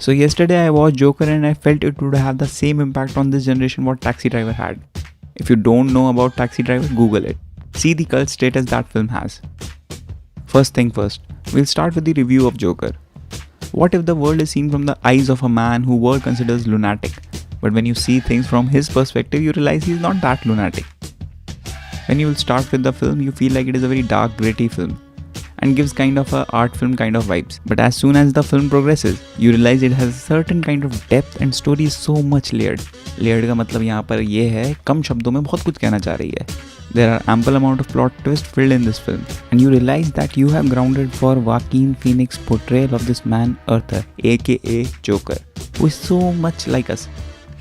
So yesterday I watched Joker and I felt it would have the same impact on this generation what Taxi Driver had. If you don't know about Taxi Driver, Google it. See the cult status that film has. First thing first, we'll start with the review of Joker. What if the world is seen from the eyes of a man who world considers lunatic, but when you see things from his perspective, you realize he's not that lunatic. When you will start with the film, you feel like it is a very dark, gritty film and gives kind of a art film kind of vibes. But as soon as the film progresses, you realize it has a certain kind of depth and story is so much layered. Layered का मतलब यहाँ पर ये है कम शब्दों में बहुत कुछ कहना चाह रही है. There are ample amount of plot twists filled in this film, and you realize that you have grounded for Joaquin Phoenix's portrayal of this man Arthur, aka Joker, who is so much like us.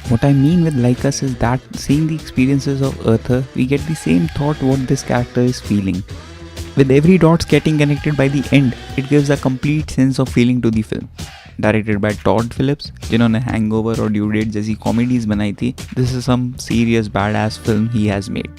What I mean with like us is that seeing the experiences of Arthur, we get the same thought what this character is feeling. With every dots getting connected by the end, it gives a complete sense of feeling to the film. Directed by Todd Phillips, जिन्होंने Hangover और Due Date जैसी comedies बनाई थी, this is some serious badass film he has made.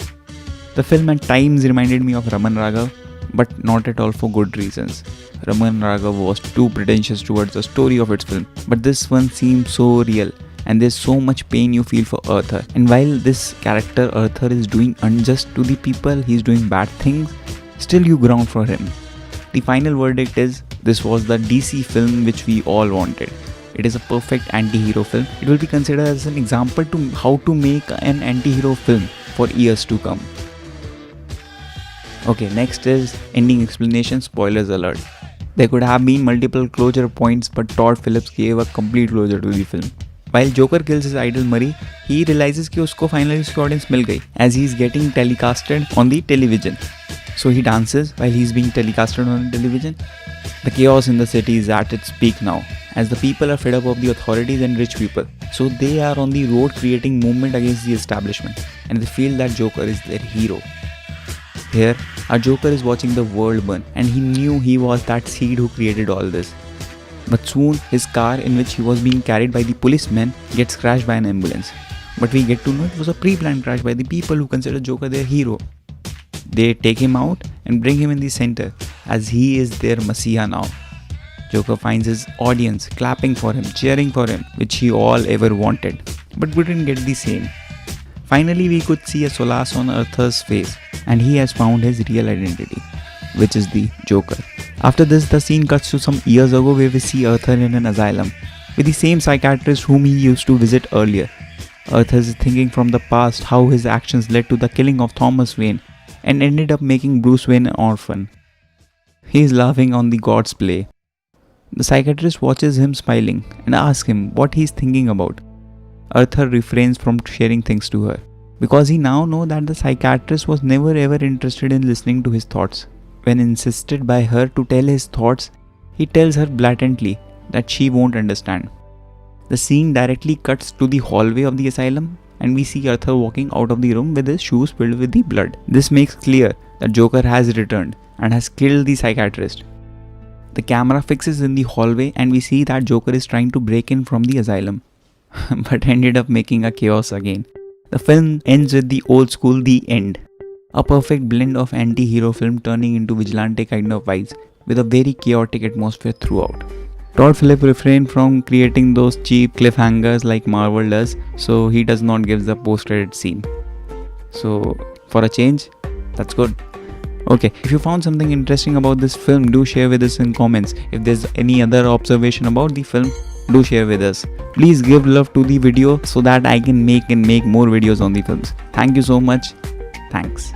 The film at times reminded me of Raman Raghav, but not at all for good reasons. Raman Raghav was too pretentious towards the story of its film, but this one seems so real. And there's so much pain you feel for Arthur. And while this character Arthur is doing unjust to the people, he's doing bad things, still you ground for him. The final verdict is, this was the DC film which we all wanted. It is a perfect anti-hero film. It will be considered as an example to how to make an anti-hero film for years to come. Okay, next is ending explanation, spoilers alert. There could have been multiple closure points, but Todd Phillips gave a complete closure to the film. While Joker kills his idol Murray, he realizes कि उसको finally उसकी audience मिल गई, as he is getting telecasted on the television. So he dances while he is being telecasted on the television. The chaos in the city is at its peak now, as the people are fed up of the authorities and rich people. So they are on the road creating movement against the establishment, and they feel that Joker is their hero. Here, our Joker is watching the world burn, and he knew he was that seed who created all this. But soon, his car in which he was being carried by the policemen gets crashed by an ambulance. But we get to know it was a pre-planned crash by the people who consider Joker their hero. They take him out and bring him in the center, as he is their messiah now. Joker finds his audience clapping for him, cheering for him, which he all ever wanted, but couldn't get the same. Finally, we could see a solace on Arthur's face, and he has found his real identity, which is the Joker. After this, the scene cuts to some years ago where we see Arthur in an asylum with the same psychiatrist whom he used to visit earlier. Arthur is thinking from the past how his actions led to the killing of Thomas Wayne and ended up making Bruce Wayne an orphan. He is laughing on the god's play. The psychiatrist watches him smiling and asks him what he is thinking about. Arthur refrains from sharing things to her because he now knows that the psychiatrist was never ever interested in listening to his thoughts. When insisted by her to tell his thoughts, he tells her blatantly that she won't understand. The scene directly cuts to the hallway of the asylum, and we see Arthur walking out of the room with his shoes filled with the blood. This makes clear that Joker has returned and has killed the psychiatrist. The camera fixes in the hallway and we see that Joker is trying to break in from the asylum, but ended up making a chaos again. The film ends with the old school The End. A perfect blend of anti-hero film turning into vigilante kind of vibes with a very chaotic atmosphere throughout. Todd Phillips refrained from creating those cheap cliffhangers like Marvel does, so he does not give the post-credit scene. So, for a change, that's good. Okay, if you found something interesting about this film, do share with us in comments. If there's any other observation about the film, do share with us. Please give love to the video so that I can make more videos on the films. Thank you so much. Thanks.